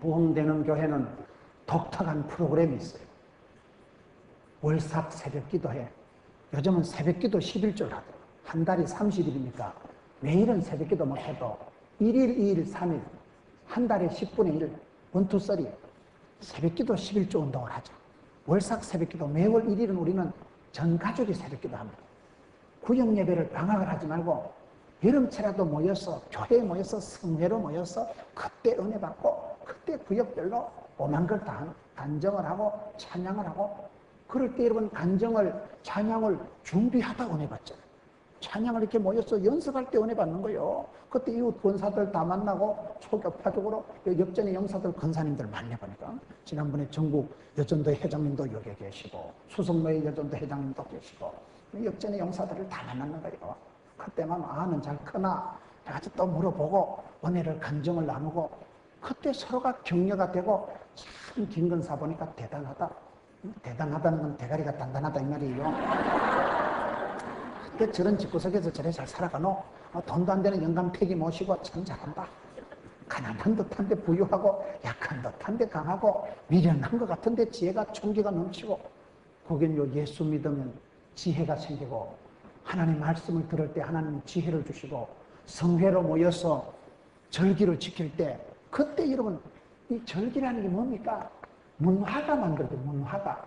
부흥되는 교회는 독특한 프로그램이 있어요. 월삭 새벽기도해. 요즘은 새벽기도 11절 하더라고요. 한 달이 30일이니까 매일은 새벽기도 못해도 1일, 2일, 3일 한 달에 10분의 1 원투쓰리 새벽기도 11조 운동을 하죠. 월삭 새벽기도 매월 1일은 우리는 전 가족이 새벽기도 합니다. 구역 예배를 방학을 하지 말고 여름철에도 모여서 교회에 모여서 성회로 모여서 그때 은혜 받고 그때 구역별로 오만 걸 다 간정을 하고 찬양을 하고 그럴 때 여러분 간정을 찬양을 준비하다 은혜 받잖아요. 찬양을 이렇게 모여서 연습할 때 은혜 받는 거예요. 그때 이웃 권사들 다 만나고 초교파적으로 역전의 영사들 권사님들 만나보니까 지난번에 전국 여전도 회장님도 여기 계시고 수성로의 여전도 회장님도 계시고 역전의 영사들을 다 만났는 거예요. 그때만 아는 잘 크나 아주 또 물어보고 은혜를 간정을 나누고 그때 서로가 격려가 되고 참 김근사 보니까 대단하다. 대단하다는 건 대가리가 단단하다 이 말이에요. 그때 저런 집구석에서 저래 잘 살아가노? 돈도 안 되는 영감택이 모시고 참 잘한다. 가난한 듯한데 부유하고 약한 듯한데 강하고 미련한 것 같은데 지혜가 총기가 넘치고 그겐요 예수 믿으면 지혜가 생기고 하나님 말씀을 들을 때 하나님 지혜를 주시고 성회로 모여서 절기를 지킬 때 그때 여러분 이 절기라는 게 뭡니까? 문화가 만들죠. 문화가.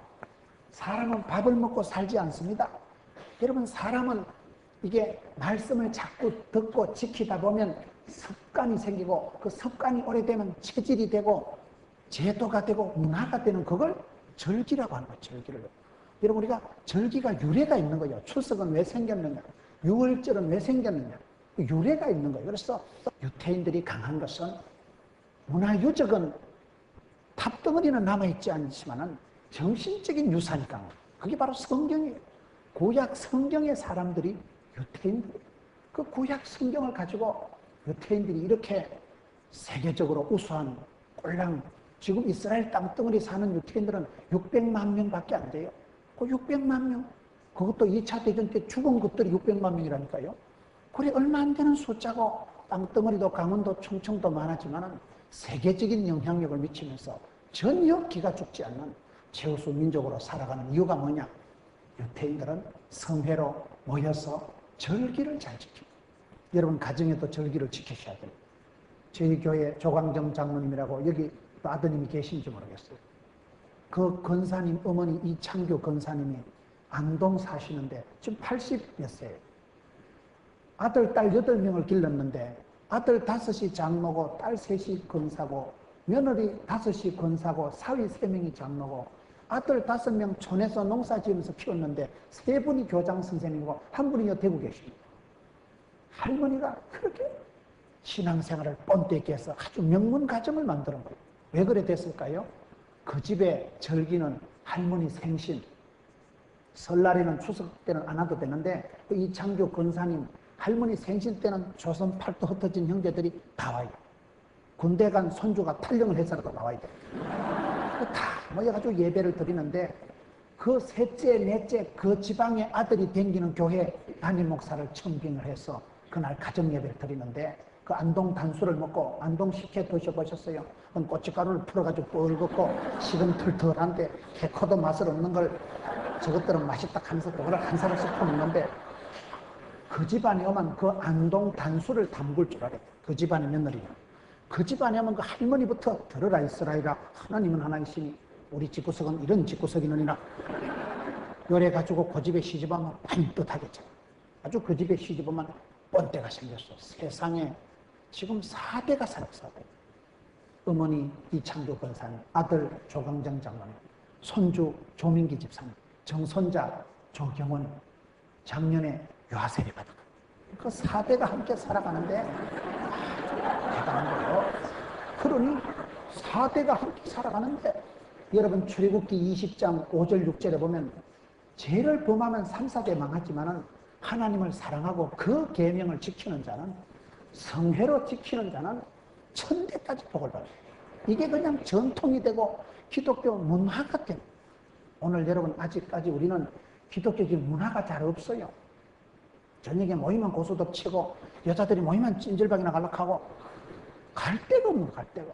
사람은 밥을 먹고 살지 않습니다. 여러분 사람은 이게 말씀을 자꾸 듣고 지키다 보면 습관이 생기고 그 습관이 오래되면 체질이 되고 제도가 되고 문화가 되는 그걸 절기라고 하는 거예요. 절기를. 여러분 우리가 절기가 유래가 있는 거예요. 추석은 왜 생겼느냐, 유월절은 왜 생겼느냐, 유래가 있는 거예요. 그래서 유태인들이 강한 것은 문화유적은 탑덩어리는 남아있지 않지만은 정신적인 유산이 강한 거예요. 그게 바로 성경이에요. 구약 성경의 사람들이 유태인들이에요. 그 구약 성경을 가지고 유태인들이 이렇게 세계적으로 우수한 꼴랑 지금 이스라엘 땅덩어리 사는 유태인들은 600만 명밖에 안 돼요. 그 600만 명, 그것도 2차 대전 때 죽은 것들이 600만 명이라니까요. 그래 얼마 안 되는 숫자고 땅덩어리도 강원도 충청도 많았지만 세계적인 영향력을 미치면서 전혀 기가 죽지 않는 최우수 민족으로 살아가는 이유가 뭐냐? 유태인들은 성회로 모여서 절기를 잘 지킵니다. 여러분 가정에도 절기를 지키셔야 돼요. 저희 교회 조광정 장로님이라고 여기 아드님이 계신지 모르겠어요. 그 권사님 어머니 이창규 권사님이 안동 사시는데 지금 80몇 세예요. 아들, 딸 8명을 길렀는데 아들 5이 장로고 딸 3이 권사고 며느리 5이 권사고 사위 3명이 장로고 아들 5명 촌에서 농사 지으면서 키웠는데 3분이 교장 선생님이고 1분이 대구 계십니다. 할머니가 그렇게 신앙생활을 뻔되게 해서 아주 명문 가정을 만드는 거예요. 왜 그래 됐을까요? 그 집의 절기는 할머니 생신, 설날에는 추석 때는 안 와도 되는데 그 이창규 권사님 할머니 생신 때는 조선 팔도 흩어진 형제들이 다 와요. 군대 간 손주가 탈영을 해서라도 나와야 돼요. 다 모여가지고 예배를 드리는데 그 셋째, 넷째 그 지방의 아들이 댕기는 교회 담임 목사를 청빙을 해서 그날 가정 예배를 드리는데 그 안동 단수를 먹고 안동 식혜 드셔보셨어요? 고춧가루를 풀어가지고 뻘겋고 식은 털털한데 개코도 맛을 없는 걸 저것들은 맛있다 하면서 그걸 한 사람씩 퍼먹는데 그 집안에 오면 그 안동 단수를 담글 줄 알아요. 그 집안의 며느리는. 그 집안에 오면 그 할머니부터 들으라 이스라엘아 하나님은 하나이시니 우리 집구석은 이런 집구석이느니라 요래가지고 그 집에 시집오면 반듯하겠죠. 아주 그 집에 시집오면 뻔때가 생겼어. 세상에 지금 4대가 살았어. 어머니 이창조 권사님, 아들 조광정 장로님, 손주 조민기 집사님, 정손자 조경원, 작년에 유아세례 받은 그 4대가 함께 살아가는데 대단한 거예요. 그러니 4대가 함께 살아가는데 여러분 출애굽기 20장 5절 6절에 보면 죄를 범하면 3, 4대 망하지만은 하나님을 사랑하고 그 계명을 지키는 자는 성회로 지키는 자는 천대까지 복을 받아요. 이게 그냥 전통이 되고 기독교 문화가 됩니다. 오늘 여러분 아직까지 우리는 기독교적인 문화가 잘 없어요. 저녁에 모이면 고수도 치고 여자들이 모이면 찜질방이나 갈락하고 갈 데가 없는 갈 데가.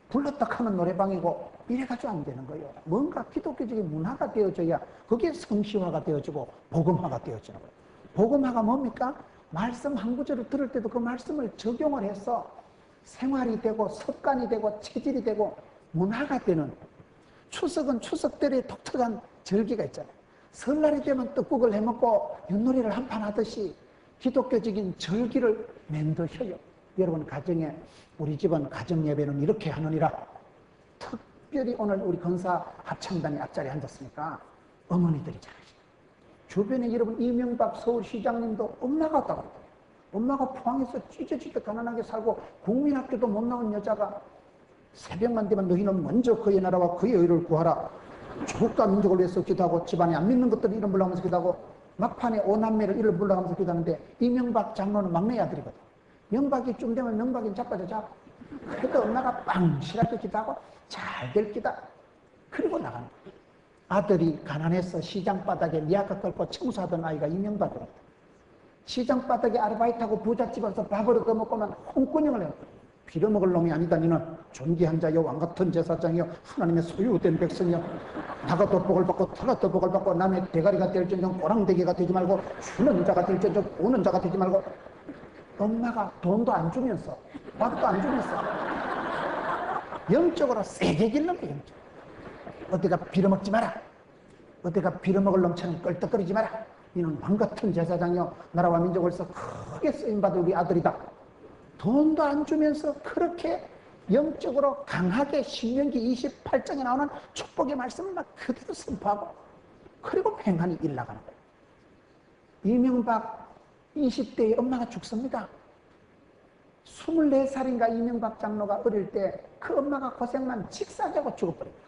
불렀다 하면 노래방이고 이래가지고 안 되는 거예요. 뭔가 기독교적인 문화가 되어져야 그게 성시화가 되어지고 복음화가 되어지는 거예요. 복음화가 뭡니까? 말씀 한 구절을 들을 때도 그 말씀을 적용을 해서 생활이 되고 습관이 되고 체질이 되고 문화가 되는. 추석은 추석들의 독특한 절기가 있잖아요. 설날이 되면 떡국을 해먹고 윷놀이를 한판 하듯이 기독교적인 절기를 만드셔요. 여러분 가정에, 우리 집은 가정예배는 이렇게 하느니라. 특별히 오늘 우리 건사 합창단이 앞자리에 앉았으니까 어머니들이 잘하시죠. 주변에 여러분 이명박 서울시장님도 엄마가 왔다고 그래요. 엄마가 포항에서 찢어지게 가난하게 살고 국민학교도 못 나온 여자가 새벽만 되면 너희는 먼저 그의 나라와 그의 의를 구하라. 조국과 민족을 위해서 기도하고 집안에 안 믿는 것들을 이름 불러가면서 기도하고 막판에 오남매를 이름 불러가면서 기도하는데 이명박 장로는 막내 아들이거든. 명박이 좀 되면 명박이 자빠져 자. 그래도 엄마가 빵실하게 기도하고 잘 될 기다. 그리고 나가는 거야. 아들이 가난해서 시장 바닥에 미약가 끌고 청소하던 아이가 이명박이거든. 시장 바닥에 아르바이트하고 부잣집에서 밥을 얻어먹고만 홍군형을 해요. 빌어먹을 놈이 아니다. 너는 존귀한 자여 왕같은 제사장이여 하나님의 소유된 백성이여 나가 돋복을 받고 타가 돋복을 받고 남의 대가리가 될지언정 꼬랑대기가 되지 말고 주는 자가 될지언정 오는 자가 되지 말고. 엄마가 돈도 안 주면서 밥도 안 주면서 영적으로 세게 길는 거예요. 어디가 빌어먹지 마라. 어디가 빌어먹을 놈처럼 껄떡거리지 마라. 너는 왕같은 제사장이여 나라와 민족을 위해서 크게 쓰임받을 우리 아들이다. 돈도 안 주면서 그렇게 영적으로 강하게 신명기 28장에 나오는 축복의 말씀을 막 그대로 선포하고 그리고 팽하니 일 나가는 거예요. 이명박 20대에 엄마가 죽습니다. 24살인가 이명박 장로가 어릴 때 그 엄마가 고생만 직사하고 죽어버립니다.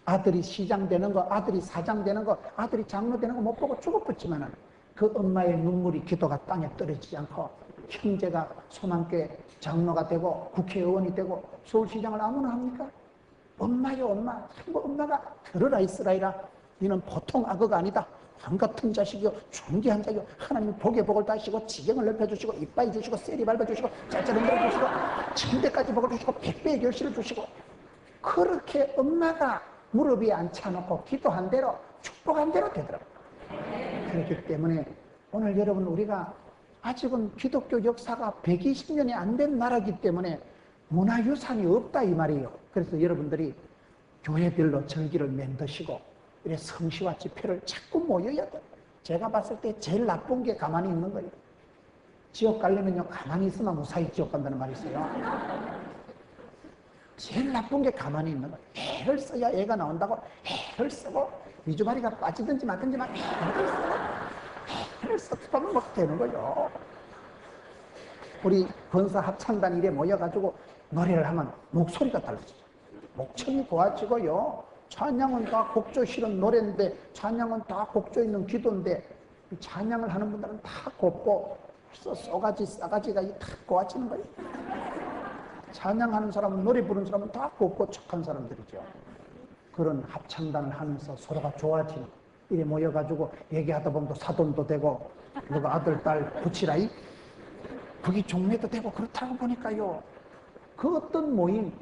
아들이 시장 되는 거, 아들이 사장 되는 거, 아들이 장로 되는 거 못 보고 죽어버렸지만은 그 엄마의 눈물이 기도가 땅에 떨어지지 않고 형제가 소망교회 장로가 되고 국회의원이 되고 서울시장을 아무나 합니까? 엄마요 엄마. 뭐 엄마가 들으라 이스라엘아. 너는 보통 악어가 아니다. 왕같은 자식이요 존귀한 자요 하나님 복에 복을 다하시고 지경을 넓혀주시고 이빠이 주시고 쇠리 밟아주시고 짤짤 흔들어주시고 천대까지 복을 주시고 백배의 결실을 주시고 그렇게 엄마가 무릎 위에 앉혀놓고 기도한 대로 축복한 대로 되더라고요. 그렇기 때문에 오늘 여러분 우리가 아직은 기독교 역사가 120년이 안 된 나라이기 때문에 문화유산이 없다 이 말이에요. 그래서 여러분들이 교회별로 절기를 만드시고 이래 성시와 집회를 자꾸 모여야 돼요. 제가 봤을 때 제일 나쁜 게 가만히 있는 거예요. 지옥 가려면요 가만히 있으면 무사히 지옥 간다는 말이 있어요. 제일 나쁜 게 가만히 있는 거예요. 애를 써야 애가 나온다고 애를 쓰고 미주마리가 빠지든지 말든지만 애를 써면 못 되는 거죠. 우리 권사 합창단 일에 모여가지고 노래를 하면 목소리가 달라지죠. 목청이 고와지고요. 찬양은 다 곡조 실은 노래인데 찬양은 다 곡조 있는 기도인데 찬양을 하는 분들은 다 곱고 벌써 싸가지가 다 고와지는 거예요. 찬양하는 사람은 노래 부르는 사람은 다 곱고 착한 사람들이죠. 그런 합창단을 하면서 서로가 좋아지는 이래 모여가지고 얘기하다 보면 또 사돈도 되고 누가 아들 딸 붙이라이 그게 종례도 되고 그렇다고 보니까요. 그 어떤 모임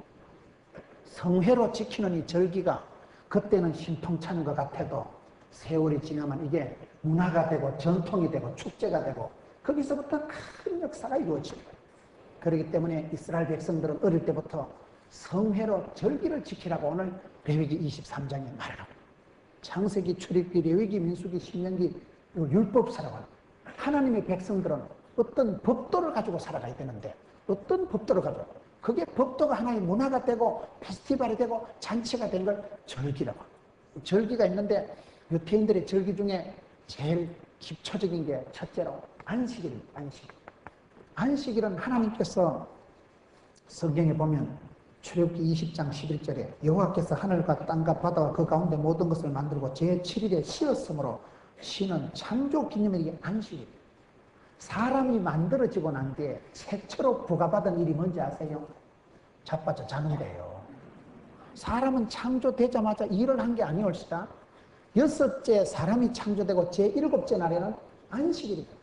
성회로 지키는 이 절기가 그때는 신통찬 것 같아도 세월이 지나면 이게 문화가 되고 전통이 되고 축제가 되고 거기서부터 큰 역사가 이루어집니다. 그렇기 때문에 이스라엘 백성들은 어릴 때부터 성회로 절기를 지키라고 오늘 레위기 23장에 말을 합니다. 창세기, 출애굽기, 레위기, 민수기, 신명기 율법사라고 합니다. 하나님의 백성들은 어떤 법도를 가지고 살아가야 되는데 어떤 법도를 가지고 그게 법도가 하나의 문화가 되고 페스티벌이 되고 잔치가 되는 걸 절기라고 합니다. 절기가 있는데 유태인들의 절기 중에 제일 기초적인 게 첫째로 안식일입니다. 안식일은 하나님께서 성경에 보면 출애굽기 20장 11절에 여호와께서 하늘과 땅과 바다와 그 가운데 모든 것을 만들고 제7일에 쉬었으므로 쉬는 창조 기념일이 안식일. 사람이 만들어지고 난 뒤에 최초로 부과받은 일이 뭔지 아세요? 자빠져 자는 거예요. 사람은 창조되자마자 일을 한 게 아니올시다. 여섯째 사람이 창조되고 제7째 날에는 안식일입니다.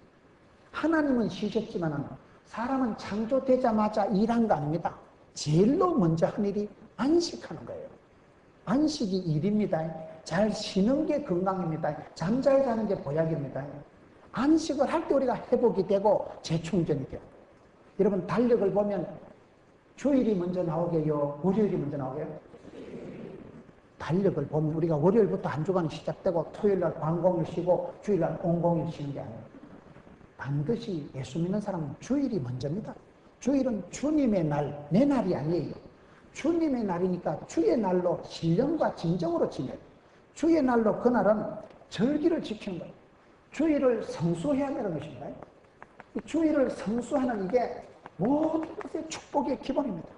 하나님은 쉬셨지만 사람은 창조되자마자 일한 거 아닙니다. 제일로 먼저 한 일이 안식하는 거예요. 안식이 일입니다. 잘 쉬는 게 건강입니다. 잠 잘 자는 게 보약입니다. 안식을 할 때 우리가 회복이 되고 재충전이 돼요. 여러분 달력을 보면 주일이 먼저 나오게요? 월요일이 먼저 나오게요? 달력을 보면 우리가 월요일부터 한 주간이 시작되고 토요일날 관공일 쉬고 주일날 공공일 쉬는 게 아니에요. 반드시 예수 믿는 사람은 주일이 먼저입니다. 주일은 주님의 날, 내 날이 아니에요. 주님의 날이니까 주의 날로 신령과 진정으로 지내요. 주의 날로 그날은 절기를 지키는 거예요. 주일을 성수해야 하는 것입니다. 주일을 성수하는 이게 모든 것의 축복의 기본입니다.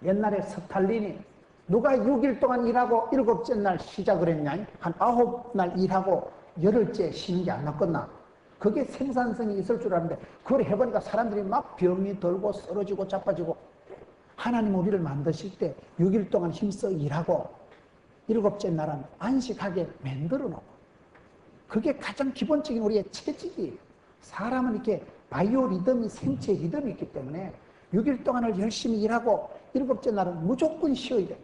옛날에 스탈린이 누가 6일 동안 일하고 7째 날 시작을 했냐? 한 9날 일하고 열흘째 쉬는 게 안 낫겠나? 그게 생산성이 있을 줄 알았는데 그걸 해보니까 사람들이 막 병이 들고 쓰러지고 자빠지고 하나님 우리를 만드실 때 6일 동안 힘써 일하고 7째 날은 안식하게 만들어 놓고 그게 가장 기본적인 우리의 체질이에요. 사람은 이렇게 바이오 리듬이 생체 리듬이 있기 때문에 6일 동안을 열심히 일하고 7째 날은 무조건 쉬어야 돼요.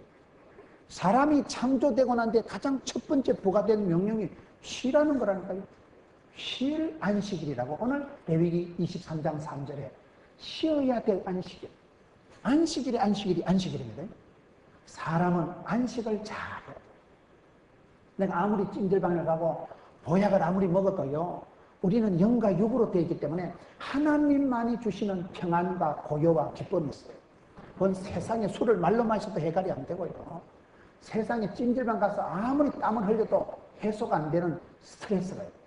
사람이 창조되고 난 뒤에 가장 첫 번째 부과된 명령이 쉬라는 거라니까요. 쉴 안식일이라고 오늘 레위기 23장 3절에 쉬어야 될 안식일. 안식일이 안식일입니다. 사람은 안식을 잘해요. 내가 아무리 찜질방을 가고 보약을 아무리 먹어도요. 우리는 영과 육으로 되어 있기 때문에 하나님만이 주시는 평안과 고요와 기쁨이 있어요. 그건 세상에 술을 말로 마셔도 해결이 안 되고요. 세상에 찜질방 가서 아무리 땀을 흘려도 해소가 안 되는 스트레스가 있어요.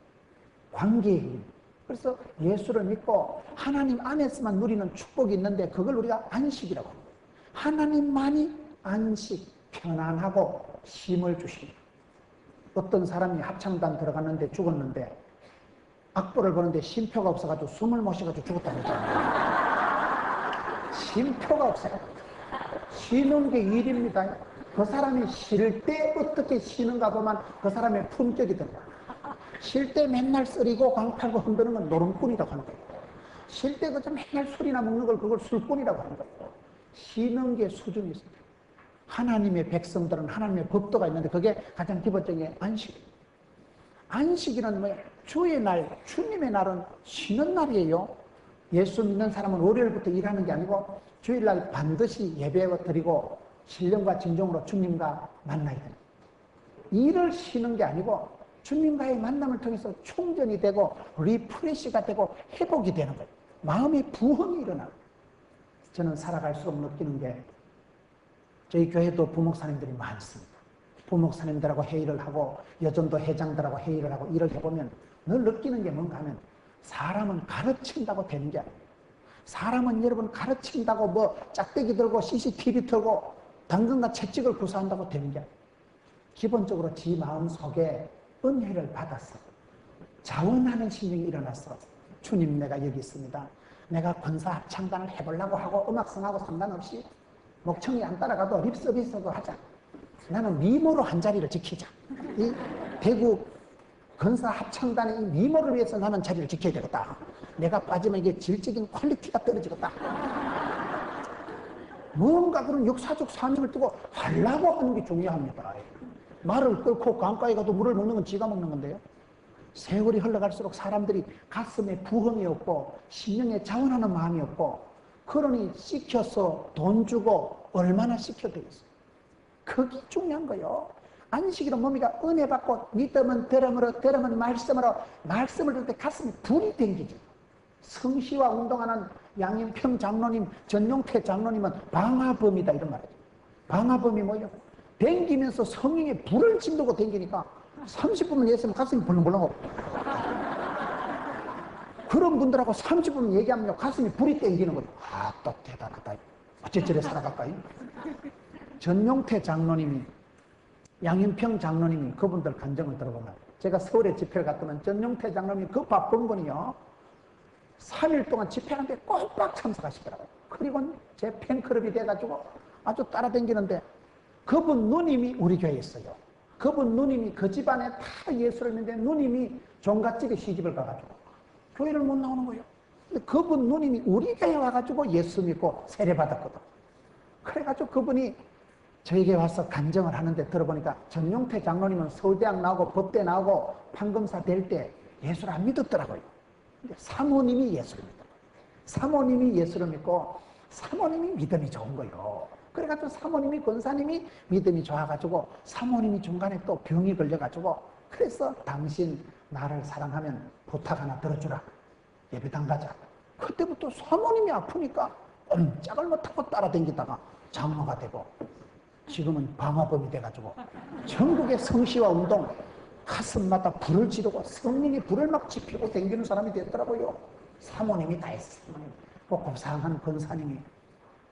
관계의 힘. 그래서 예수를 믿고 하나님 안에서만 누리는 축복이 있는데 그걸 우리가 안식이라고 합니다. 하나님만이 안식, 편안하고 쉼을 주십니다. 어떤 사람이 합창단 들어갔는데 죽었는데 악보를 보는데 쉼표가 없어가지고 숨을 못 쉬어가지고 죽었다고 했잖아요. 쉼표가 없어요. 쉬는 게 일입니다. 그 사람이 쉴 때 어떻게 쉬는가 보면 그 사람의 품격이 들어요. 쉴 때 맨날 쓰리고 광팔고 흔드는 건 노름꾼이라고 하는 거예요. 쉴 때 그저 맨날 술이나 먹는 걸 그걸 술꾼이라고 하는 거예요. 쉬는 게 수준이 있습니다. 하나님의 백성들은 하나님의 법도가 있는데 그게 가장 기본적인 안식이에요. 안식이란 뭐예요? 주의 날, 주님의 날은 쉬는 날이에요. 예수 믿는 사람은 월요일부터 일하는 게 아니고 주일날 반드시 예배 드리고 신령과 진정으로 주님과 만나야 됩니다. 일을 쉬는 게 아니고 주님과의 만남을 통해서 충전이 되고 리프레시가 되고 회복이 되는 거예요. 마음의 부흥이 일어나요. 저는 살아갈수록 느끼는 게 저희 교회도 부목사님들이 많습니다. 부목사님들하고 회의를 하고 여전도 회장들하고 회의를 하고 일을 해보면 늘 느끼는 게 뭔가 하면 사람은 가르친다고 되는 게 아니에요. 사람은 여러분 가르친다고 뭐 짝대기 들고 CCTV 틀고 당근과 채찍을 구사한다고 되는 게 아니에요. 기본적으로 지 마음 속에 은혜를 받았어. 자원하는 심령이 일어났어. 주님 내가 여기 있습니다. 내가 권사 합창단을 해보려고 하고 음악성하고 상관없이 목청이 안 따라가도 립서비스도 하자. 나는 미모로 한 자리를 지키자. 이 대구 권사 합창단의 이 미모를 위해서 나는 자리를 지켜야 되겠다. 내가 빠지면 이게 질적인 퀄리티가 떨어지겠다. 뭔가 그런 역사적 사명을 두고 하려고 하는 게 중요합니다. 말을 끓고 강가에 가도 물을 먹는 건 지가 먹는 건데요. 세월이 흘러갈수록 사람들이 가슴에 부흥이 없고 심령에 자원하는 마음이 없고 그러니 시켜서 돈 주고 얼마나 시켜드리겠어요. 그게 중요한 거예요. 안식일은 몸이가 은혜 받고 믿음은 들음으로 들음은 말씀으로 말씀을 들을 때 가슴에 불이 땡기죠. 성시와 운동하는 양인평 장로님, 전용태 장로님은 방화범이다 이런 말이죠. 방화범이 뭐예요? 댕기면서 성령에 불을 짓누고 댕기니까 30분만 얘기했으면 가슴이 벌렁벌렁하고 그런 분들하고 30분 얘기하면 가슴이 불이 땡기는 거죠. 아, 또 대단하다. 어째 저래 살아갈까요? 전용태 장로님이 양인평 장로님이 그분들 간증을 들어보면 제가 서울에 집회를 갔더니 전용태 장로님이 그 바쁜 분이요 3일 동안 집회하는데 꼬박 참석하시더라고요. 그리고 제 팬클럽이 돼가지고 아주 따라다니는데 그분 누님이 우리 교회에 있어요. 그분 누님이 그 집안에 다 예수를 믿는데 누님이 종갓집에 시집을 가가지고 교회를 못 나오는 거예요. 근데 그분 누님이 우리 교회에 와가지고 예수 믿고 세례받았거든. 그래가지고 그분이 저에게 와서 간증을 하는데 들어보니까 전용태 장로님은 서울대학 나오고 법대 나오고 판검사 될 때 예수를 안 믿었더라고요. 근데 사모님이 예수를 믿어요. 사모님이 예수를 믿고 사모님이 믿음이 좋은 거예요. 그래가지고 사모님이 권사님이 믿음이 좋아가지고 사모님이 중간에 또 병이 걸려가지고 그래서 당신 나를 사랑하면 부탁 하나 들어주라. 예배당 가자. 그때부터 사모님이 아프니까 꼼짝을 못하고 따라다니다가 장로가 되고 지금은 방화범이 돼가지고 전국의 성시와 운동 가슴마다 불을 지르고 성령이 불을 막 지피고 댕기는 사람이 됐더라고요. 사모님이 다 했어요. 그 고상한 권사님이.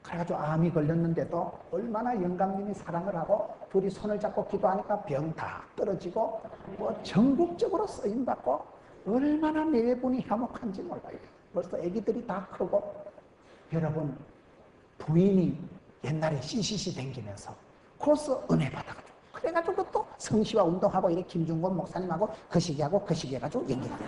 그래가지고 암이 걸렸는데도 얼마나 영감님이 사랑을 하고 둘이 손을 잡고 기도하니까 병 다 떨어지고 뭐 전국적으로 쓰임받고 얼마나 내분이 화목한지 몰라요. 벌써 애기들이 다 크고. 여러분, 부인이 옛날에 CCC 댕기면서 코스 은혜 받아가지고 그래가지고 또 성시와 운동하고 이렇게 김중곤 목사님하고 그 시기하고 그 시기 해가지고 연결돼요.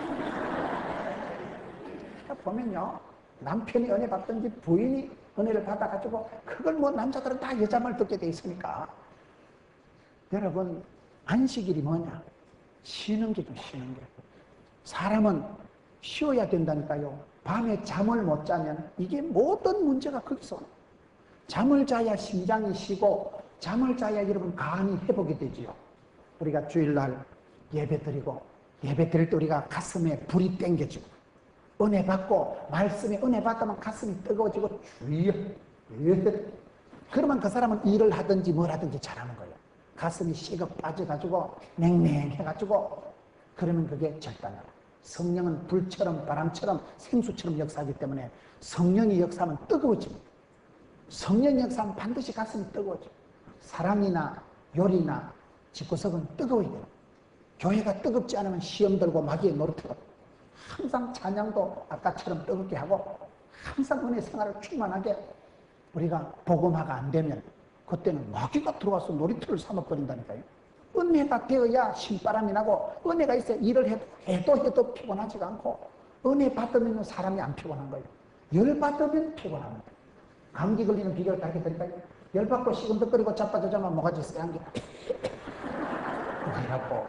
그러니까 보면요, 남편이 은혜 받든지 부인이 은혜를 받아가지고 그걸 뭐 남자들은 다 여자 말 듣게 돼 있으니까. 여러분, 안식일이 뭐냐? 쉬는 게죠. 쉬는 게. 사람은 쉬어야 된다니까요. 밤에 잠을 못 자면 이게 모든 문제가 거기서. 잠을 자야 심장이 쉬고 잠을 자야 여러분 간이 회복이 되지요. 우리가 주일날 예배 드리고 예배 드릴 때 우리가 가슴에 불이 땡겨지고 은혜 받고 말씀에 은혜 받다면 가슴이 뜨거워지고 주여 그러면 그 사람은 일을 하든지 뭘 하든지 잘하는 거예요. 가슴이 식어 빠져가지고 냉랭해가지고 그러면 그게 절단이에요. 성령은 불처럼 바람처럼 생수처럼 역사하기 때문에 성령이 역사하면 뜨거워집니다. 성령이 역사하면 반드시 가슴이 뜨거워져요. 사랑이나 요리나 집구석은 뜨거워야 돼요. 교회가 뜨겁지 않으면 시험 들고 마귀의 노릇하고 항상 찬양도 아까처럼 뜨겁게 하고 항상 은혜 생활을 충만하게 우리가 복음화가 안 되면 그때는 마귀가 들어와서 놀이터를 삼아버린다니까요. 은혜가 되어야 신바람이 나고 은혜가 있어야 일을 해도 피곤하지가 않고 은혜 받으면 사람이 안 피곤한 거예요. 열 받으면 피곤합니다. 감기 걸리는 비결을 가르쳐 드릴까요? 열 받고 시금덕거리고 자빠져자면 뭐가지 쎄한 게 그래갖고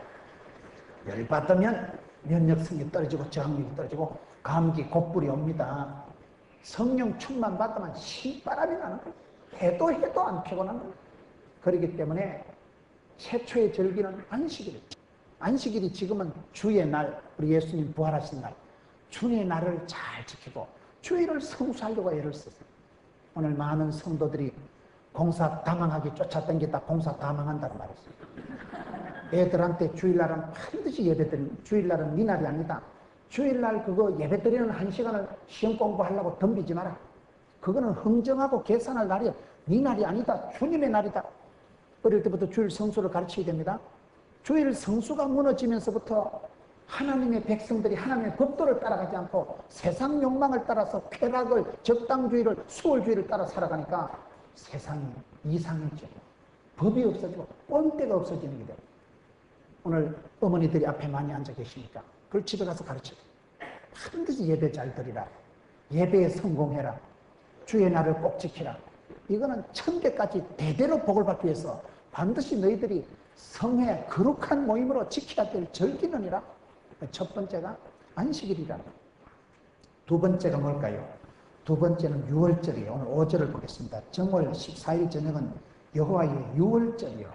열 받으면 면역성이 떨어지고 저항력이 떨어지고 감기 곧불이 옵니다. 성령 충만 받으면 신바람이 나는 거예요. 해도 안 피곤한 거예요. 그렇기 때문에 최초의 절기는 안식일이에요. 안식일이 지금은 주의 날, 우리 예수님 부활하신 날, 주의 날을 잘 지키고 주의를 성수하려고 애를 썼어요. 오늘 많은 성도들이 공사 다망하기 쫓아다니다 공사 다망한다고 말했어요. 애들한테 주일날은 반드시 예배드리는, 주일날은 네 날이 아니다. 주일날 그거 예배드리는 1시간을 시험 공부하려고 덤비지 마라. 그거는 흥정하고 계산할 날이야. 네 날이 아니다. 주님의 날이다. 어릴 때부터 주일 성수를 가르쳐야 됩니다. 주일 성수가 무너지면서부터 하나님의 백성들이 하나님의 법도를 따라가지 않고 세상 욕망을 따라서 쾌락을, 적당주의를, 수월주의를 따라 살아가니까 세상이 이상해지고 법이 없어지고 꼰대가 없어지는 게 돼요. 오늘 어머니들이 앞에 많이 앉아 계시니까 그걸 집에 가서 가르쳐요. 반드시 예배 잘 드리라. 예배에 성공해라. 주의 날을 꼭 지키라. 이거는 천대까지 대대로 복을 받기 위해서 반드시 너희들이 성회 거룩한 모임으로 지켜야 될 절기는이라. 첫 번째가 안식일이라. 두 번째가 뭘까요? 두 번째는 유월절이에요. 오늘 5절을 보겠습니다. 정월 14일 저녁은 여호와의 유월절이요.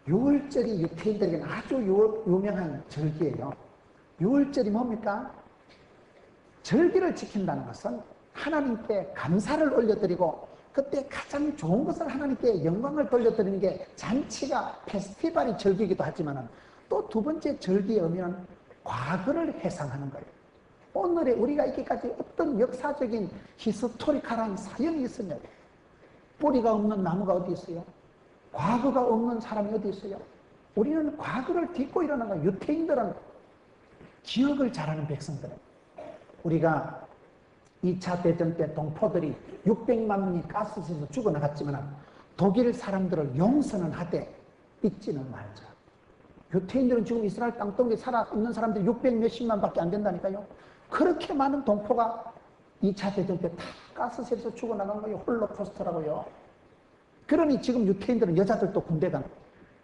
유월절이 유태인들에게는 아주 유명한 절기예요. 유월절이 뭡니까? 절기를 지킨다는 것은 하나님께 감사를 올려드리고 그때 가장 좋은 것을 하나님께 영광을 돌려드리는 게 잔치가 페스티벌이 절기이기도 하지만 또 두 번째 절기의 의미는 과거를 회상하는 거예요. 오늘에 우리가 있기까지 어떤 역사적인 히스토리컬한 사연이 있으면 뿌리가 없는 나무가 어디 있어요? 과거가 없는 사람이 어디 있어요? 우리는 과거를 딛고 일어난 거예요. 유태인들은 기억을 잘하는 백성들은. 우리가 2차 대전 때 동포들이 600만 명이 가스에서 죽어나갔지만 독일 사람들을 용서는 하되 잊지는 말자. 유태인들은 지금 이스라엘 땅덩이에 살아 있는 사람들이 600 몇십만 밖에 안 된다니까요. 그렇게 많은 동포가 2차 대전 때 다 가스실에서 죽어나간 거예요. 홀로코스트라고요. 그러니 지금 유태인들은 여자들도 군대 간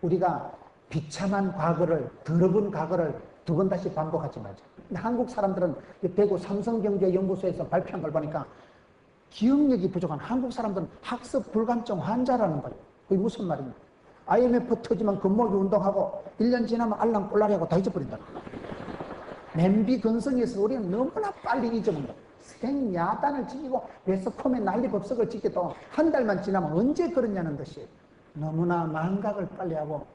우리가 비참한 과거를, 더러운 과거를 두 번 다시 반복하지 말자. 근데 한국 사람들은 대구 삼성경제연구소에서 발표한 걸 보니까 기억력이 부족한 한국 사람들은 학습 불감증 환자라는 거예요. 그게 무슨 말입니까? IMF 터지면 근모기 운동하고 1년 지나면 알랑꼴라리하고 다 잊어버린다. 냄비 근성에서 우리는 너무나 빨리 잊어먹는 거예요. 생야단을 지키고 매스컴에 난리법석을 지켜도 한 달만 지나면 언제 그러냐는 듯이 너무나 망각을 빨리 하고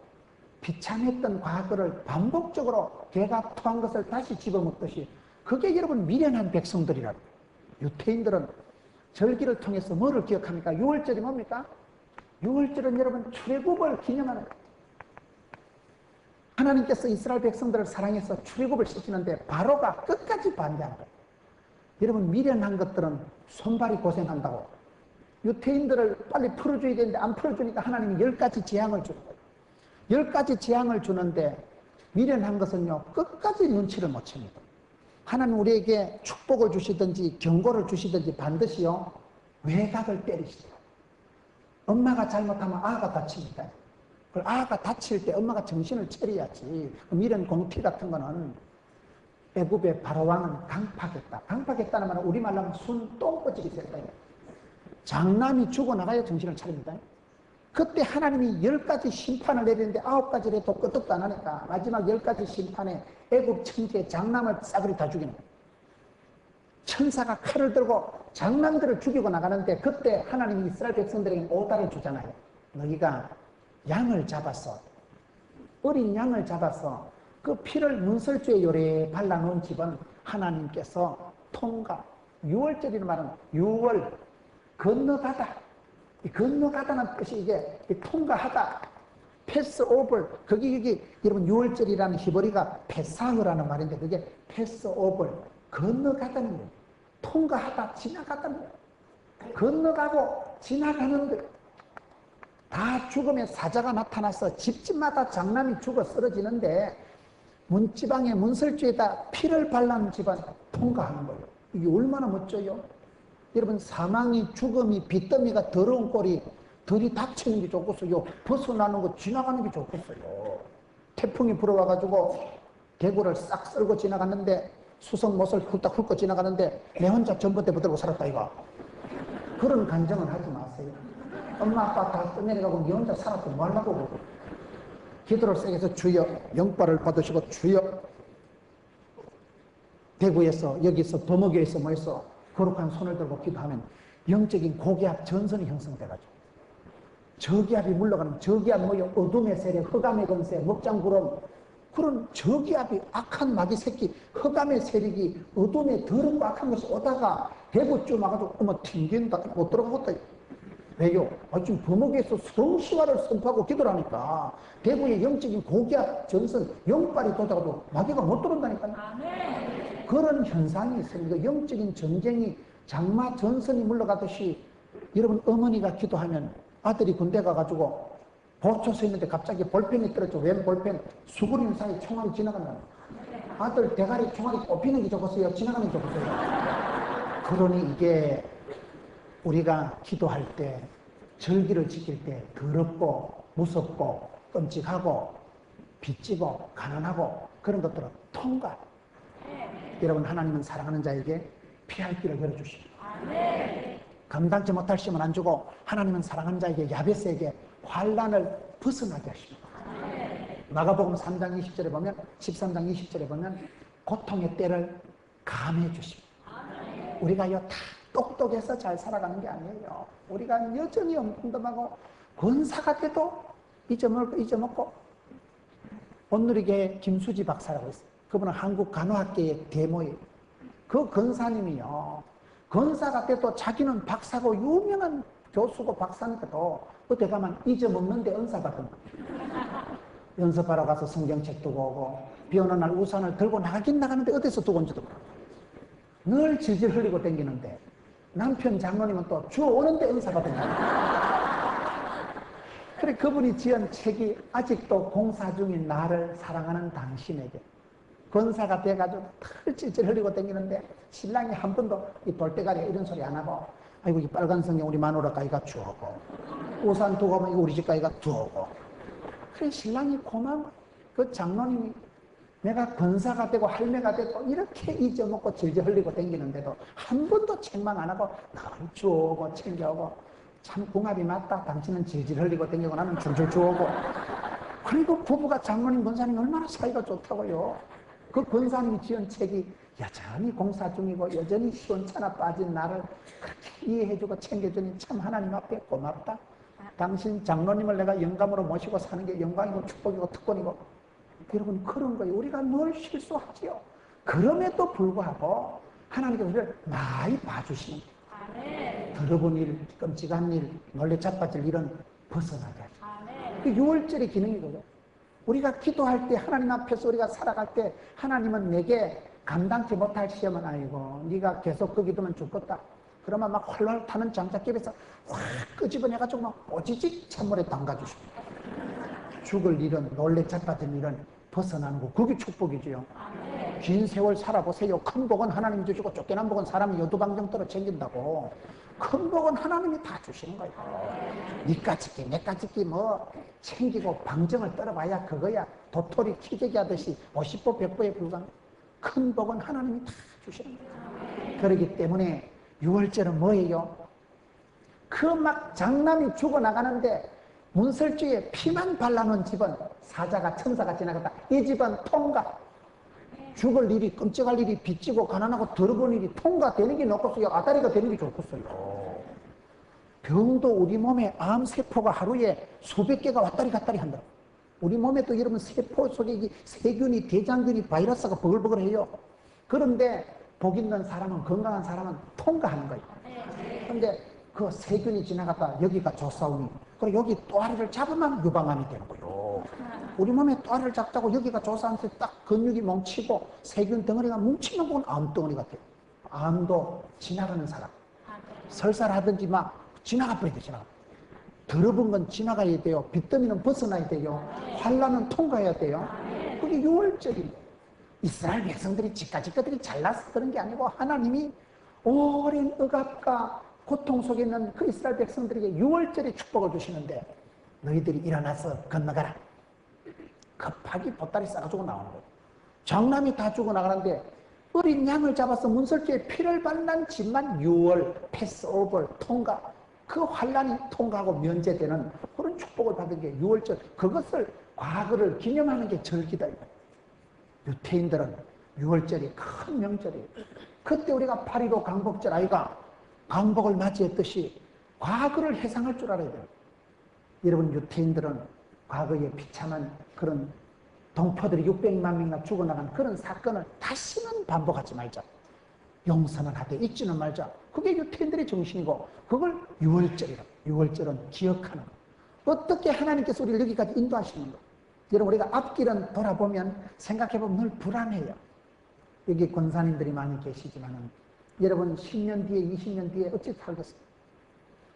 비참했던 과거를 반복적으로 개가 토한 것을 다시 집어먹듯이 그게 여러분 미련한 백성들이라고. 유태인들은 절기를 통해서 뭐를 기억합니까? 6월절이 뭡니까? 6월절은 여러분 출애굽을 기념하는 거예요. 하나님께서 이스라엘 백성들을 사랑해서 출애굽을 시키는데 바로가 끝까지 반대한 거예요. 여러분 미련한 것들은 손발이 고생한다고. 유태인들을 빨리 풀어줘야 되는데 안 풀어주니까 하나님이 10가지 재앙을 주는 거예요. 10가지 재앙을 주는데 미련한 것은요 끝까지 눈치를 못 챕니다. 하나님 우리에게 축복을 주시든지 경고를 주시든지 반드시요 외곽을 때리시죠. 엄마가 잘못하면 아가 다칩니다. 그 아가 다칠 때 엄마가 정신을 차려야지. 미련 공티 같은 거는 애굽의 바로왕은 강팍했다. 강팍했다는 말은 우리말로 하면 순똥꼬집이 셌다. 장남이 죽어나가야 정신을 차립니다. 그때 하나님이 10가지 심판을 내리는데 9가지를 해도 끄떡도 안 하니까 마지막 10가지 심판에 애굽 천지의 장남을 싸그리 다 죽이는 거예요. 천사가 칼을 들고 장남들을 죽이고 나가는데 그때 하나님이 이스라엘 백성들에게 오다를 주잖아요. 너희가 양을 잡았어. 어린 양을 잡았어. 그 피를 문설주에 요래 발라놓은 집은 하나님께서 통과. 6월절이라는 말은 6월 건너가다. 이 건너가다는 뜻이 이게 통과하다. 패스 오버. 거기 여러분 6월절이라는 히브리가 페사흐라는 말인데 그게 패스 오버. 건너가다는 거예요. 통과하다, 지나가다는 거예요. 건너가고 지나가는 거예요. 다 죽음의 사자가 나타나서 집집마다 장남이 죽어 쓰러지는데 문지방의 문설주에다 피를 발라놓은 집안 통과하는 거예요. 이게 얼마나 멋져요? 여러분 사망이 죽음이 빚더미가 더러운 꼴이 들이닥치는 게 좋겠어요. 벗어나는 거 지나가는 게 좋겠어요. 태풍이 불어와가지고 개구를 싹 쓸고 지나갔는데 수성못을 훌딱 훑고 지나가는데 내 혼자 전봇대 붙들고 살았다 이거. 그런 간정은 하지 마세요. 엄마 아빠 다 떠내려가고 네 혼자 살았어 뭐 하려고. 기도를 세게 해서 주여 영발을 받으시고 주여 대구에서 여기서 도목교에서 뭐해서 거룩한 손을 들고 기도하면 영적인 고기압 전선이 형성돼가지고 저기압이 물러가는 저기압 뭐요 어둠의 세력 흑암의 건세 먹장구름 그런 저기압이 악한 마귀 새끼 흑암의 세력이 어둠의 더럽고 악한 것이 오다가 대구쯤 와가지고 어머 튕긴다 못 들어가겠다. 왜요? 지금 부목에서 성시화를 선포하고 기도를 하니까 대구의 영적인 고기압 전선 영빨이 돋아가도 마귀가 못 들어온다니까요. 그런 현상이 있습니다. 영적인 전쟁이 장마 전선이 물러가듯이 여러분 어머니가 기도하면 아들이 군대 가가지고 보초 서 있는데 갑자기 볼펜이 떨어져. 웬 볼펜? 수그리는 사이 총알이 지나간다. 아들 대가리 총알이 꼽히는 게 좋겠어요? 지나가는 게 좋겠어요? 그러니 이게 우리가 기도할 때 절기를 지킬 때 더럽고 무섭고 끔찍하고 빚지고 가난하고 그런 것들은 통과. 여러분 하나님은 사랑하는 자에게 피할 길을 열어주십니다. 감당치 못할 시험은 안 주고 하나님은 사랑하는 자에게 야베스에게 환난을 벗어나게 하십니다. 마가복음 3장 20절에 보면 13장 20절에 보면 고통의 때를 감해 주십니다. 우리가요 다 똑똑해서 잘 살아가는 게 아니에요. 우리가 여전히 엉뚱하고 권사가 돼도 잊어먹고 온누리교회 김수지 박사라고 있어요. 그분은 한국 간호학계의 대모예요. 그 권사님이요. 권사가 돼도 자기는 박사고 유명한 교수고 박사니까도 어디 가면 잊어먹는데 은사 받은 거예요. 연습하러 가서 성경책 두고 오고 비 오는 날 우산을 들고 나가긴 나가는데 어디서 두고 온지도 모르고 늘 질질 흘리고 댕기는데 남편 장로님은 또 주 오는데 은사 받은 거예요. 그래 그분이 지은 책이 아직도 공사 중인 나를 사랑하는 당신에게 권사가 돼가지고 털질질 흘리고 다니는데 신랑이 한 번도 이 돌대가리 이런 소리 안 하고 아이고 이 빨간 성경 우리 마누라까지가 주고 우산 두고 가면 이거 우리 집까지가 두고 그래 신랑이 고마운 거야. 그 장로님이 내가 권사가 되고 할매가 되고 이렇게 잊어먹고 질질 흘리고 다니는데도 한 번도 책망 안 하고 늘 주오고 챙겨오고 참 궁합이 맞다. 당신은 질질 흘리고 다니고 나는 줄줄 주오고 그리고 부부가 장로님 권사님 얼마나 사이가 좋다고요. 그 권사님이 지은 책이 여전히 공사 중이고 여전히 시원찮아 빠진 나를 그렇게 이해해주고 챙겨주니 참 하나님 앞에 고맙다. 당신 장로님을 내가 영감으로 모시고 사는 게 영광이고 축복이고 특권이고 여러분 그런 거예요. 우리가 늘 실수하지요. 그럼에도 불구하고 하나님께서 우리를 많이 봐주시는 거예요. 더러운 일, 끔찍한 일, 놀래 자빠질 일은 벗어나게 하죠. 그 6월절의 기능이거든요. 우리가 기도할 때 하나님 앞에서 우리가 살아갈 때 하나님은 내게 감당치 못할 시험은 아니고 네가 계속 거기 두면 죽겠다. 그러면 막 헐헐 타는 장작geb에서 확 끄집어내가지고 막 오지직 찬물에 담가주십니다. 죽을 일은 놀래 자빠진 일은 벗어나는 거 그게 축복이지요. 긴 세월 살아보세요. 큰 복은 하나님이 주시고 쫓겨난 복은 사람이 여두방정 떨어 챙긴다고. 큰 복은 하나님이 다 주시는 거예요. 니까 짓기 내까 짓기 뭐 챙기고 방정을 떨어봐야 그거야. 도토리 키재기 하듯이 50보 100보에 불과한 큰 복은 하나님이 다 주시는 거예요. 그렇기 때문에 6월절은 뭐예요? 그 막 장남이 죽어나가는데 문설주에 피만 발라놓은 집은 사자가 천사가 지나갔다. 이 집은 통과. 죽을 일이 끔찍할 일이 빚지고 가난하고 더러운 일이 통과되는 게 놓고서요. 아다리가 되는 게 좋겠어요. 병도 우리 몸에 암세포가 하루에 수백 개가 왔다리 갔다리 한다. 우리 몸에도 여러분 세포 속에 세균이 대장균이 바이러스가 버글버글해요. 그런데 복 있는 사람은 건강한 사람은 통과하는 거예요. 그런데 그 세균이 지나갔다 여기가 조사오니 그리고 여기 또아리를 잡으면 유방암이 되는 거예요. 우리 몸에 또아리를 잡자고 여기가 조사한테 딱 근육이 뭉치고 세균 덩어리가 뭉치면 그건 암덩어리 같아요. 암도 지나가는 사람. 설사하든지 막 지나가 버려야 돼. 지나가. 더러운 건 지나가야 돼요. 빚더미는 벗어나야 돼요. 환난은 통과해야 돼요. 그게 6월절이에요. 이스라엘 백성들이 지까지까들이 잘나서 그런 게 아니고 하나님이 오랜 억압과 고통 속에 있는 그 이스라엘 백성들에게 6월절에 축복을 주시는데 너희들이 일어나서 건너가라. 급하게 보따리 싸가지고 나오는 거예요. 장남이 다 죽어나가는데 어린 양을 잡아서 문설주에 피를 발란 집만 6월 패스오버 통과 그 환란이 통과하고 면제되는 그런 축복을 받은 게 6월절. 그것을 과거를 기념하는 게 절기다. 유태인들은 6월절이 큰 명절이에요. 그때 우리가 8.15 강복절 아이가 강복을 맞이했듯이 과거를 회상할 줄 알아야 돼요. 여러분 유태인들은 과거에 비참한 그런 동포들이 600만 명이나 죽어나간 그런 사건을 다시는 반복하지 말자. 용서는 하되 잊지는 말자. 그게 유태인들의 정신이고 그걸 6월절이라고. 6월절은 기억하는 거. 어떻게 하나님께서 우리를 여기까지 인도하시는 거. 여러분 우리가 앞길은 돌아보면 생각해보면 늘 불안해요. 여기 권사님들이 많이 계시지만은 여러분 10년 뒤에 20년 뒤에 어찌 살겠어요?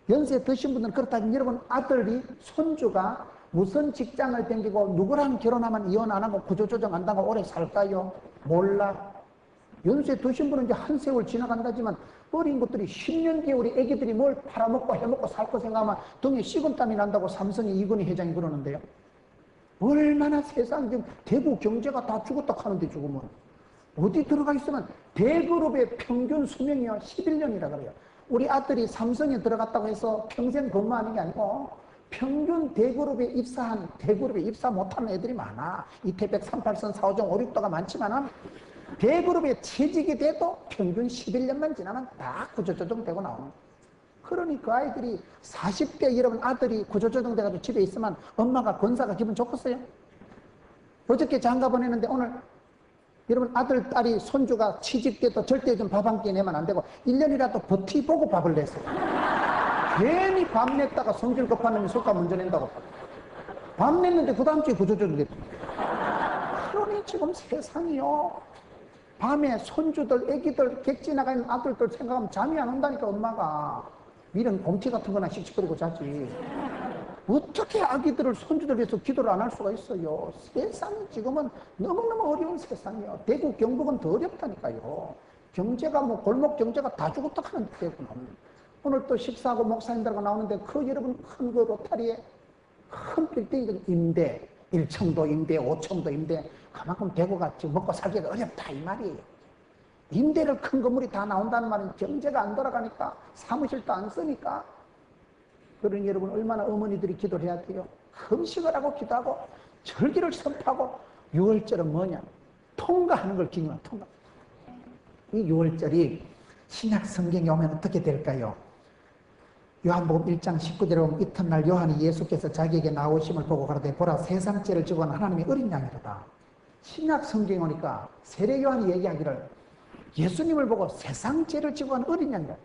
연세 드신 분들은 그렇다면 여러분 아들이 손주가 무슨 직장을 댕기고 누구랑 결혼하면 이혼 안 하고 구조조정 안 당하고 오래 살까요? 몰라. 연세 드신 분은 이제 한 세월 지나간다지만 어린 것들이 10년 뒤에 우리 애기들이 뭘 팔아먹고 해먹고 살 거 생각하면 등에 식은땀이 난다고 삼성의 이건희 회장이 그러는데요. 얼마나 세상 지금 대구 경제가 다 죽었다 하는데 죽으면 어디 들어가 있으면 대그룹의 평균 수명이요 11년이라 그래요. 우리 아들이 삼성에 들어갔다고 해서 평생 근무하는 게 아니고 평균 대그룹에 입사한 대그룹에 입사 못하는 애들이 많아. 이태백 38선 4호정 5,6도가 많지만은 대그룹에 취직이 돼도 평균 11년만 지나면 다 구조조정 되고 나오는. 그러니 그 아이들이 40대 여러분 아들이 구조조정 돼가지고 집에 있으면 엄마가 권사가 기분 좋겠어요? 어저께 장가 보내는데 오늘 여러분 아들, 딸이, 손주가 취직돼도 절대 좀 밥 한 끼 내면 안 되고 1년이라도 버티보고 밥을 냈어요. 괜히 밥 냈다가 성질 급한 놈이 술값 먼저 낸다고. 밥 냈는데 그 다음 주에 구조조정 됐다. 그러니 지금 세상이요. 밤에 손주들, 애기들, 객 지나가는 아들들 생각하면 잠이 안 온다니까 엄마가. 밀은 곰티 같은 거나 씩씩거리고 자지. 어떻게 아기들을 손주들 위해서 기도를 안 할 수가 있어요? 세상이 지금은 너무너무 어려운 세상이에요. 대구 경북은 더 어렵다니까요. 경제가 뭐 골목 경제가 다 죽었다 하는데 대구는. 오늘 또 식사하고 목사님들과 나오는데 그 여러분 큰 그 로타리에 큰 빌딩 임대 1층도 임대 5층도 임대 그만큼 대구가 지금 먹고 살기가 어렵다 이 말이에요. 임대를 큰 건물이 다 나온다는 말은 경제가 안 돌아가니까 사무실도 안 쓰니까. 그러니 여러분 얼마나 어머니들이 기도를 해야 돼요. 금식을 하고 기도하고 절기를 선포하고 6월절은 뭐냐? 통과하는 걸 기념하는 통과. 이 6월절이 신약 성경에 오면 어떻게 될까요? 요한복음 1장 19절에 보면 이튿날 요한이 예수께서 자기에게 나오심을 보고 가로되 보라 세상 죄를 지고 가는 하나님의 어린 양이로다. 신약 성경에 오니까 세례 요한이 얘기하기를 예수님을 보고 세상 죄를 지고 가는 어린 양이다.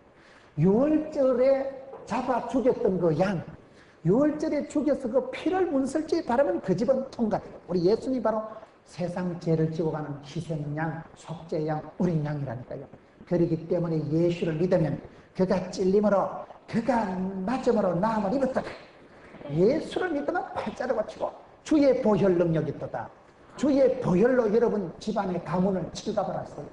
6월절에 잡아 죽였던 그 양, 6월절에 죽여서 그 피를 문설주에 바르면 그 집은 통과돼요. 우리 예수님이 바로 세상 죄를 지고 가는 희생양, 속죄양, 어린 양이라니까요. 그렇기 때문에 예수를 믿으면 그가 찔림으로 그가 맞음으로 나음을 입었다. 예수를 믿으면 팔자를 고치고 주의 보혈 능력이 있다. 주의 보혈로 여러분 집안의 가문을 칠갑을하세요.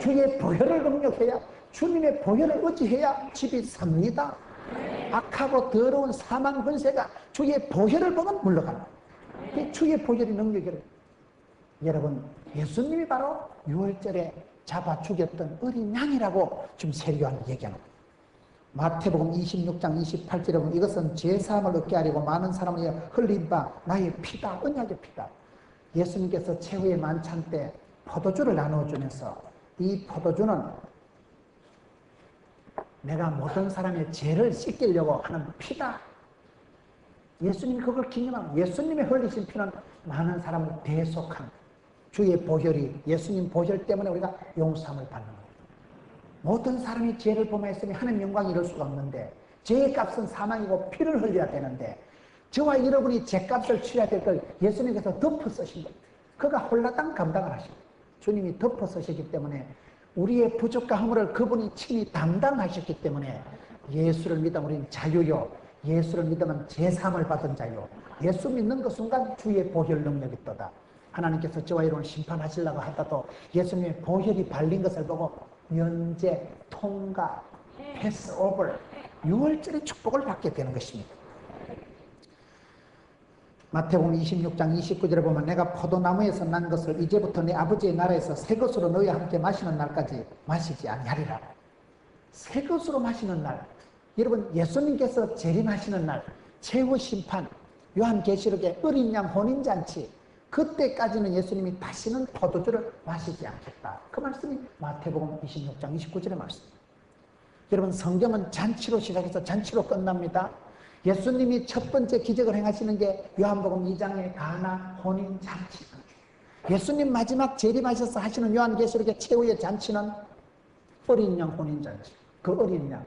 주의 보혈을 능력해야 주님의 보혈을 의지해야 집이 삽니다. 악하고 더러운 사망 권세가 주의 보혈을 보면 물러간다. 주의 보혈이 능력이에요. 여러분 예수님이 바로 6월절에 잡아 죽였던 어린 양이라고 지금 세례요한이 얘기하는 거예요. 마태복음 26장 28절에 보면 이것은 죄사함을 얻게 하려고 많은 사람을 위해 흘린 바 나의 피다. 언약의 피다. 예수님께서 최후의 만찬 때 포도주를 나눠주면서 이 포도주는 내가 모든 사람의 죄를 씻기려고 하는 피다. 예수님이 그걸 기념하고 예수님의 흘리신 피는 많은 사람을 대속한 주의 보혈이 예수님 보혈 때문에 우리가 용서함을 받는 거예요. 모든 사람이 죄를 범했으면 하나님 영광이 이룰 수가 없는데 죄의 값은 사망이고 피를 흘려야 되는데 저와 여러분이 죄값을 치러야 될 걸 예수님께서 덮어 쓰신 거예요. 그가 홀라당 감당을 하신 거예요. 주님이 덮어 쓰시기 때문에 우리의 부족과 허물을 그분이 친히 담당하셨기 때문에 예수를 믿으면 우리는 자유요. 예수를 믿으면 제사함을 받은 자요. 예수 믿는 그 순간 주의 보혈 능력이 있다. 하나님께서 저와 여러분을 심판하시려고 하다도 예수님의 보혈이 발린 것을 보고 면제, 통과, 패스오버 6월절의 축복을 받게 되는 것입니다. 마태복음 26장 29절에 보면 내가 포도나무에서 난 것을 이제부터 내 아버지의 나라에서 새 것으로 너희와 함께 마시는 날까지 마시지 아니하리라. 새 것으로 마시는 날, 여러분 예수님께서 재림하시는 날, 최후 심판, 요한계시록의 어린 양 혼인잔치, 그때까지는 예수님이 다시는 포도주를 마시지 않겠다. 그 말씀이 마태복음 26장 29절의 말씀입니다. 여러분 성경은 잔치로 시작해서 잔치로 끝납니다. 예수님이 첫 번째 기적을 행하시는 게 요한복음 2장의 가나 혼인잔치. 예수님 마지막 재림하셔서 하시는 요한계시록의 최후의 잔치는 어린 양 혼인잔치. 그 어린 양,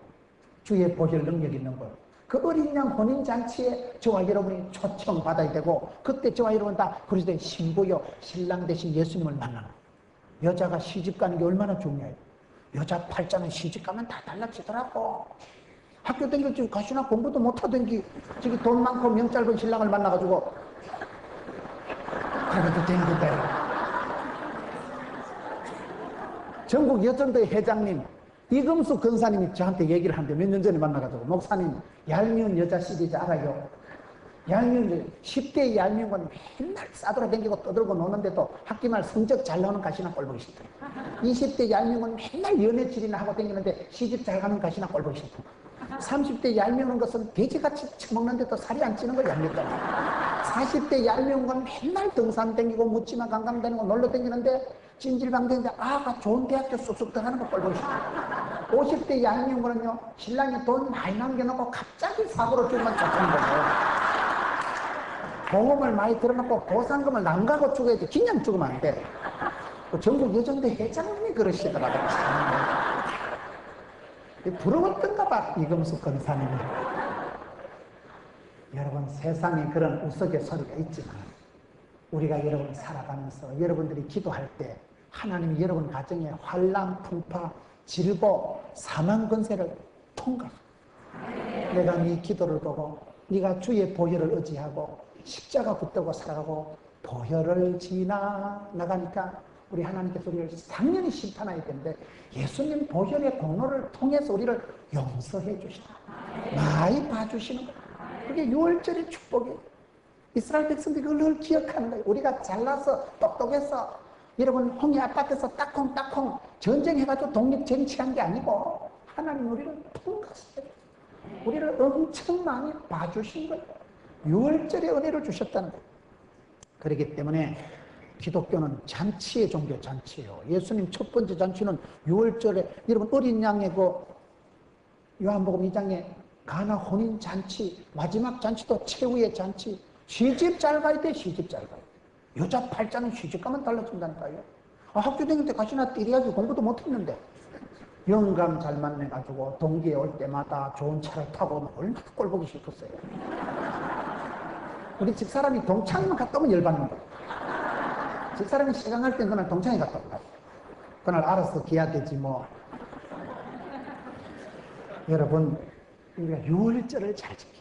주의 보혈 능력 있는 것. 그 어린 양 혼인잔치에 저와 여러분이 초청받아야 되고 그때 저와 여러분 다 그리스도의 신부요 신랑 대신 예수님을 만나는 거예요. 여자가 시집 가는 게 얼마나 중요해요. 여자 팔자는 시집 가면 다 달라지더라고. 학교 다니고 가시나 공부도 못하던 저기 돈 많고 명 짧은 신랑을 만나가지고 그래도 되는 건데. 전국 여전도회 회장님 이금수 근사님이 저한테 얘기를 하는데 몇 년 전에 만나가지고 목사님 얄미운 여자 시리즈 알아요? 얄미운 10대의 얄미운 건 맨날 싸돌아다니고 떠들고 노는데도 학기말 성적 잘 나오는 가시나 꼴보기 싫다. 20대 얄미운 건 맨날 연애질이나 하고 다니는데 시집 잘 가는 가시나 꼴보기 싫다. 30대 얄미운 것은 돼지같이 처먹는데도 살이 안 찌는 걸 얄밉다. 40대 얄미운 건 맨날 등산 다니고 묻지마 관광 다니고 놀러 다니는데 찜질방 다니는데 아가 좋은 대학교 쑥쑥 들어가는 거 꼴보기 싫다. 50대 얄미운 거는요 신랑이 돈 많이 남겨놓고 갑자기 사고로 죽으면 좋다는 거예요. 보험을 많이 들어놓고 보상금을 남가고 죽어야지 그냥 죽으면 안 돼. 전국 여전대 회장님이 그러시더라고요. 부러웠던가 봐 이금수 권사님이. 여러분 세상에 그런 우스갯소리가 있지만 우리가 여러분 살아가면서 여러분들이 기도할 때 하나님이 여러분 가정에 환난, 풍파, 질보, 사망 권세를 통과해. 내가 네 기도를 보고 네가 주의 보혈을 의지하고 십자가 붙들고 살아가고 보혈을 지나 나가니까 우리 하나님께서 우리를 당연히 심판해야 되는데 예수님 보혈의 공로를 통해서 우리를 용서해 주시다. 많이 봐주시는 거예요. 그게 유월절의 축복이에요. 이스라엘 백성들이 그걸 늘 기억하는 거예요. 우리가 잘나서 똑똑해서 여러분 홍해 아파트에서 딱콩 전쟁해가지고 독립쟁취한 게 아니고 하나님 우리를 통과했어요. 우리를 엄청 많이 봐주신 거예요. 유월절의 은혜를 주셨다는 거예요. 그렇기 때문에 기독교는 잔치의 종교, 잔치예요. 예수님 첫 번째 잔치는 유월절에 여러분 어린 양의 그 요한복음 2장에 가나 혼인 잔치, 마지막 잔치도 최후의 잔치. 시집 잘 가야 돼, 시집 잘 가야 돼. 여자 팔자는 시집 가면 달라진다니까요. 학교 다닐 때 가시나 띠리하게 공부도 못했는데 영감 잘 만나가지고 동기에 올 때마다 좋은 차를 타고 얼마나 꼴보기 싶었어요. 우리 집사람이 동창만 갔다 오면 열받는 거예요. 집사람이 시강할 땐 그날 동창이 갔다 온다. 그날 알아서 기야되지 뭐. 여러분 우리가 유월절을 잘 지켜요.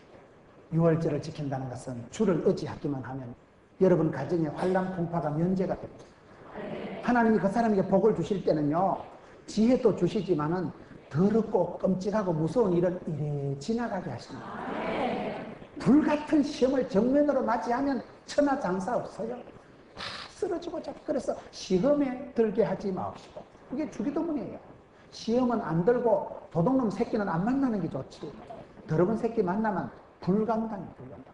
유월절을 지킨다는 것은 주를 의지하기만 하면 여러분 가정에 환난 풍파가 면제가 됩니다. 하나님이 그 사람에게 복을 주실 때는요 지혜도 주시지만은 더럽고 끔찍하고 무서운 일은 이래 지나가게 하십니다. 불같은 시험을 정면으로 맞이하면 천하장사 없어요. 다 쓰러지고 잡고. 그래서 시험에 들게 하지 마시고. 그게 주기도문이에요. 시험은 안 들고 도둑놈 새끼는 안 만나는 게 좋지. 더러운 새끼 만나면 불강당이에요. 불강당.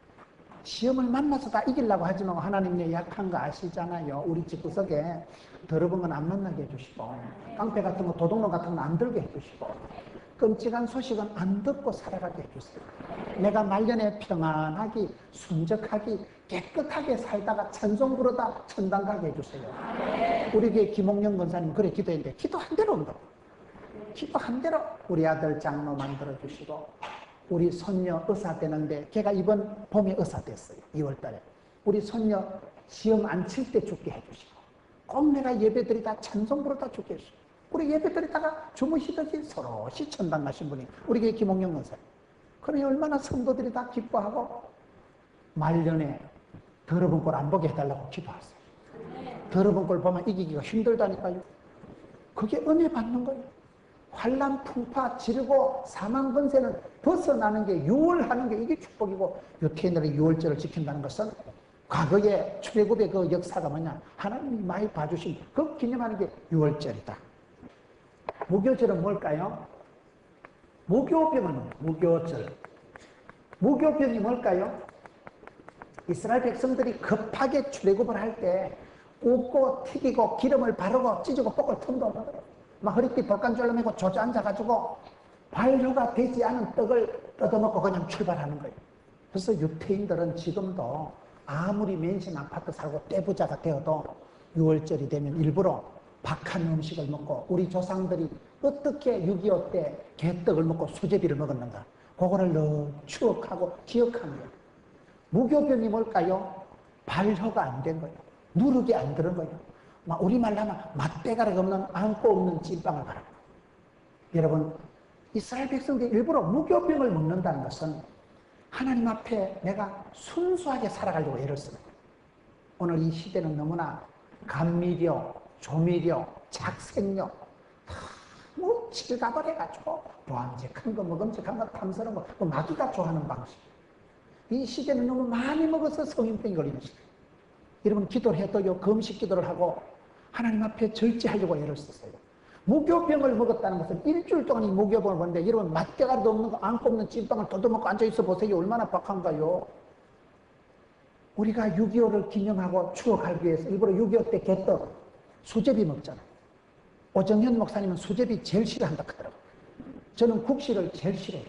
시험을 만나서 다 이기려고 하지 말고 하나님의 약한 거 아시잖아요. 우리 집구석에 더러운 건 안 만나게 해주시고 깡패 같은 거 도둑놈 같은 건 안 들게 해주시고 끔찍한 소식은 안 듣고 살아가게 해주세요. 내가 말년에 평안하기 순적하기 깨끗하게 살다가 찬송 부르다 천당 가게 해주세요. 우리 교회 김홍영 권사님 그래 기도했는데 기도한 대로 온다. 기도한 대로 우리 아들 장로 만들어주시고 우리 손녀 의사 되는데 걔가 이번 봄에 의사 됐어요. 2월달에 우리 손녀 시험 안 칠 때 죽게 해주시고 꼭 내가 예배드리다 찬송 부르다 죽게 해주시고 우리 예배드리다가 주무시듯이 서로시 천당 가신 분이 우리 교회 김홍영 권사님. 그러니 얼마나 성도들이 다 기뻐하고 말년에 더러운 꼴 안 보게 해달라고 기도하세요. 더러운 꼴 보면 이기기가 힘들다니까요. 그게 은혜 받는 거예요. 환난 풍파 지르고 사망 권세는 벗어나는 게 유월하는 게 이게 축복이고 유태인들의 유월절을 지킨다는 것은 과거의 출애굽의 그 역사가 뭐냐 하나님이 많이 봐주신 그 기념하는 게 유월절이다. 무교절은 뭘까요? 무교병은 무교절. 무교병이 뭘까요? 이스라엘 백성들이 급하게 출애굽을 할 때 굽고 튀기고 기름을 바르고 찢고 볶을 틈도 없는 거예요. 막 허리띠 벌간줄로 매고 조져앉아가지고 발효가 되지 않은 떡을 뜯어먹고 그냥 출발하는 거예요. 그래서 유태인들은 지금도 아무리 맨신 아파트 살고 떼부자가 되어도 유월절이 되면 일부러 박한 음식을 먹고 우리 조상들이 어떻게 6.25 때 개떡을 먹고 수제비를 먹었는가 그거를 늘 추억하고 기억하는 거예요. 무교병이 뭘까요? 발효가 안 된 거예요. 누룩이 안 들은 거예요. 막 우리말로 하면 맛대가리가 없는 안고 없는 찐빵을 말하고. 여러분 이스라엘 백성들이 일부러 무교병을 먹는다는 것은 하나님 앞에 내가 순수하게 살아가려고 애를 쓰는 거예요. 오늘 이 시대는 너무나 감미료, 조미료, 착색료 뭐 칠갑을 해가지고 보암직한 거 먹음직한 거 탐스러운 거 그 마귀가 좋아하는 방식. 이 시대는 너무 많이 먹어서 성인병이 걸리는 시대. 여러분 기도를 해도요 금식 기도를 하고 하나님 앞에 절제하려고 애를 썼어요. 무교병을 먹었다는 것은 일주일 동안 이 무교병을 먹는데 여러분 맛대가리도 없는 거 안고 없는 찐빵을 뜯어먹고 앉아있어 보세요. 얼마나 박한가요. 우리가 6.25를 기념하고 추억하기 위해서 일부러 6.25 때 개떡 수제비 먹잖아요. 오정현 목사님은 수제비 제일 싫어한다 하더라고요. 저는 국시를 제일 싫어해요.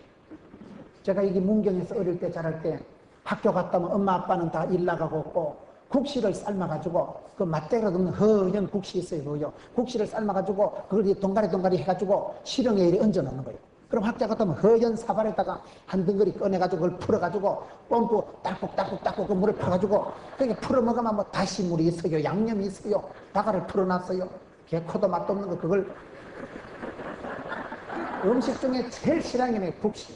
제가 이게 문경에서 어릴 때 자랄 때 학교 갔다 오면 엄마 아빠는 다 일 나가고 없고 국시를 삶아가지고 그 맛대가리 없는 허연 국시 있어요. 그요 국시를 삶아가지고 그걸 동가리 해가지고 시렁에 이렇게 얹어 놓는 거예요. 그럼 학교 갔다 오면 허연 사발에다가 한 덩어리 꺼내가지고 그걸 풀어가지고 펌프 딱국 그 물을 퍼가지고 그게 풀어 먹으면 뭐 다시물이 있어요. 양념이 있어요. 다가를 풀어놨어요. 개코도 맛도 없는 거 그걸 음식 중에 제일 싫어하는 게 국시.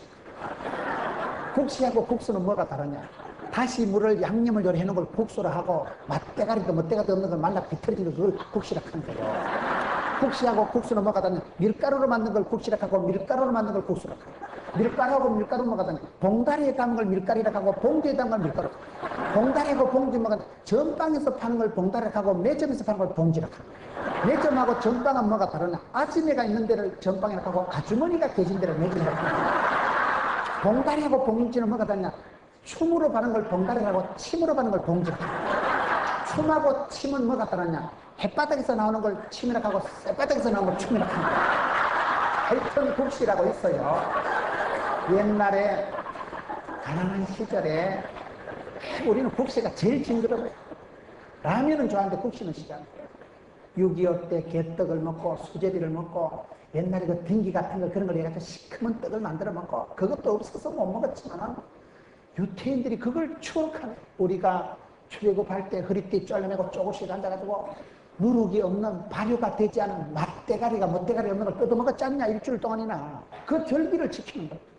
국시하고 국수는 뭐가 다르냐? 다시 물을 양념을 요리 해놓은 걸 국수로 하고 맛대가리도 멋대가리도 없는 걸 말라 비틀어진 걸 국시라 하는 거예요. 국시하고 국수는 뭐가 다르냐? 밀가루로 만든 걸 국시라 하고 밀가루로 만든 걸 국수라 하고 밀가루하고 밀가루 뭐가 다르냐? 봉다리에 담은 걸 밀가루라 하고 봉지에 담은 걸 밀가루 봉다리하고 봉지 뭐가 다르냐? 전방에서 파는 걸 봉다리라 하고 매점에서 파는 걸 봉지라 하고 매점하고 전방은 뭐가 다르냐? 아줌매가 있는 데를 전방이라 하고 아주머니가 계신 데를 매점이라 하고 봉다리하고 봉지는 뭐가 다르냐? 춤으로 바는 걸 봉다리라고 침으로 바는 걸 봉지라고 춤하고 침은 뭐가 다르냐? 햇바닥에서 나오는 걸 침이라고 하고 쌔바닥에서 나오는 걸 춤이라고 합니다. 하여튼 국시라고 있어요. 옛날에 가난한 시절에 우리는 국시가 제일 징그러워요. 라면은 좋아하는데 국시는 싫어요. 6.25 때 개떡을 먹고 수제비를 먹고 옛날에 그 등기 같은 거 그런 걸 해가지고 시커먼 떡을 만들어 먹고 그것도 없어서 못 먹었지만 유태인들이 그걸 추억하네. 우리가 출애굽할 때 허리띠 잘라내고 조금씩 앉아가지고 누룩이 없는 발효가 되지 않은 맛대가리가 멋대가리 없는 걸 뜯어먹었지 않냐 일주일 동안이나 그 절기를 지키는 거예요.